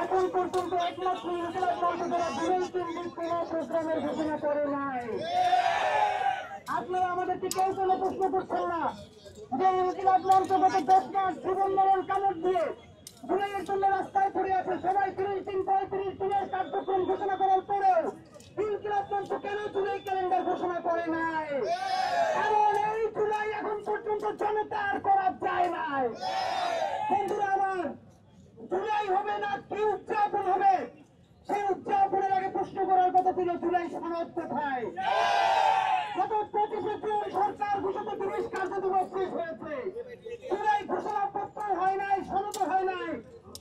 এখন পর্যন্ত একমাত্র ইনকিলাব মঞ্চ দ্বারা জুলাই কেন্দ্রিক কোন প্রোগ্রামের ঘোষণা করে নাই। আপনারা আমাদেরকে কেউ কোনো প্রশ্ন করছেন না যে ইনকিলাব মঞ্চ গত 10 মাস জীবন মরণ কামড় দিয়ে জুলাইয়ের জন্য রাস্তায় পড়ে আছে। সবাই 30 দিন 35 দিনের কার্যক্রম ঘোষণা করার পরেও ইনকিলাব মঞ্চ কেন জুলাই ক্যালেন্ডার ঘোষণা করে নাই? কারণ এই জুলাই এখন পর্যন্ত জনতা আর করা যায় নাই। বন্ধুরা আমার, জুলাই হবে না কি উদযাপন হবে? সেই উদযাপনের আগে প্রশ্ন করার কথা ছিল জুলাই সনদ কোথায়? গত 25 জুন সরকার ঘোষিত 30 কার্যদিবস শেষ হয়েছে। জুলাই ঘোষণাপত্র হয় নাই, সনদ হয় নাই।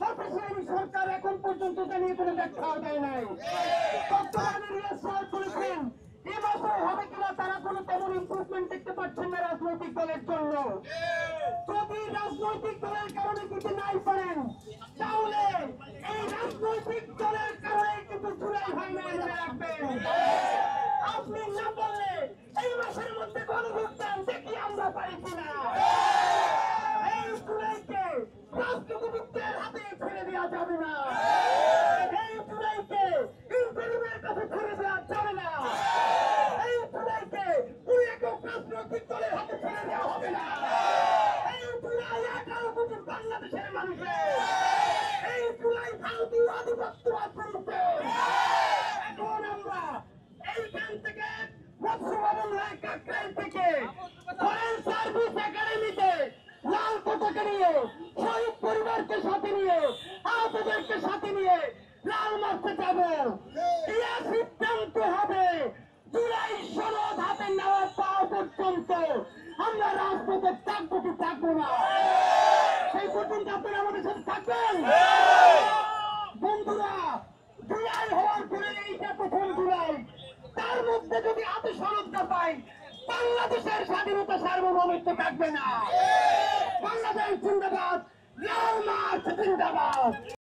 অফিসিয়ালি সরকার এখন পর্যন্ত তা নিয়ে কোনো ব্যাখ্যাও দেয় নাই। বর্তমানে রিয়াসত করেছেন এবছর হবে কিনা তারা কোনো তেমন ইমপ্রুভমেন্ট দেখতে পাচ্ছেন না রাজনৈতিক দলের জন্য। যদি রাজনৈতিক দলের কারণে কিছু নাই পারেন তাহলে এই রাজনৈতিক দলের কারণে কিন্তু জুলাই হয় না, মনে রাখবেন। আপনি না বললে এই মাসের মধ্যে গণভোট দেন, দেখি আমরা পারি কিনা। এই জুলাইকে রাজনীতিবিদদের হাতে ছেড়ে দেওয়া যাবে না। এই জুলাইকে ইন্টারিমের কাছে ছেড়ে দেওয়া যাবে না। এই জুলাইকে পুরো একক রাজনৈতিক দলের হাতে ছেড়ে দেওয়া হবে না। এই জুলাই 11 কোটি বাংলাদেশের মানুষের, এই জুলাই ভারতীয় আধিপত্যবাদ বিরুদ্ধে। এখন আমরা এইখান থেকে মৎস্যভবন হয়ে কাকরাইল থেকে ফরেন সার্ভিস একাডেমিতে লাল পতাকা নিয়ে শহীদ পরিবারকে সাথে নিয়ে আহতদেরকে সাথে নিয়ে লাল মার্চে যাব। এই সিদ্ধান্ত হবে জুলাই সনদ হাতে নেওয়া পাওয়া পর্যন্ত আমরা রাজপথে থাকবো কি থাকবো না, সেই পর্যন্ত আপনারা আমাদের সাথে থাকবেন। বন্ধুরা, জুলাই হওয়ার পরে এইটা প্রথম জুলাই, তার মধ্যে যদি হাতে সনদ না পাই বাংলাদেশের স্বাধীনতা সার্বভৌমত্ব থাকবে না। বাংলাদেশ জিন্দাবাদ, লাল মার্চ জিন্দাবাদ।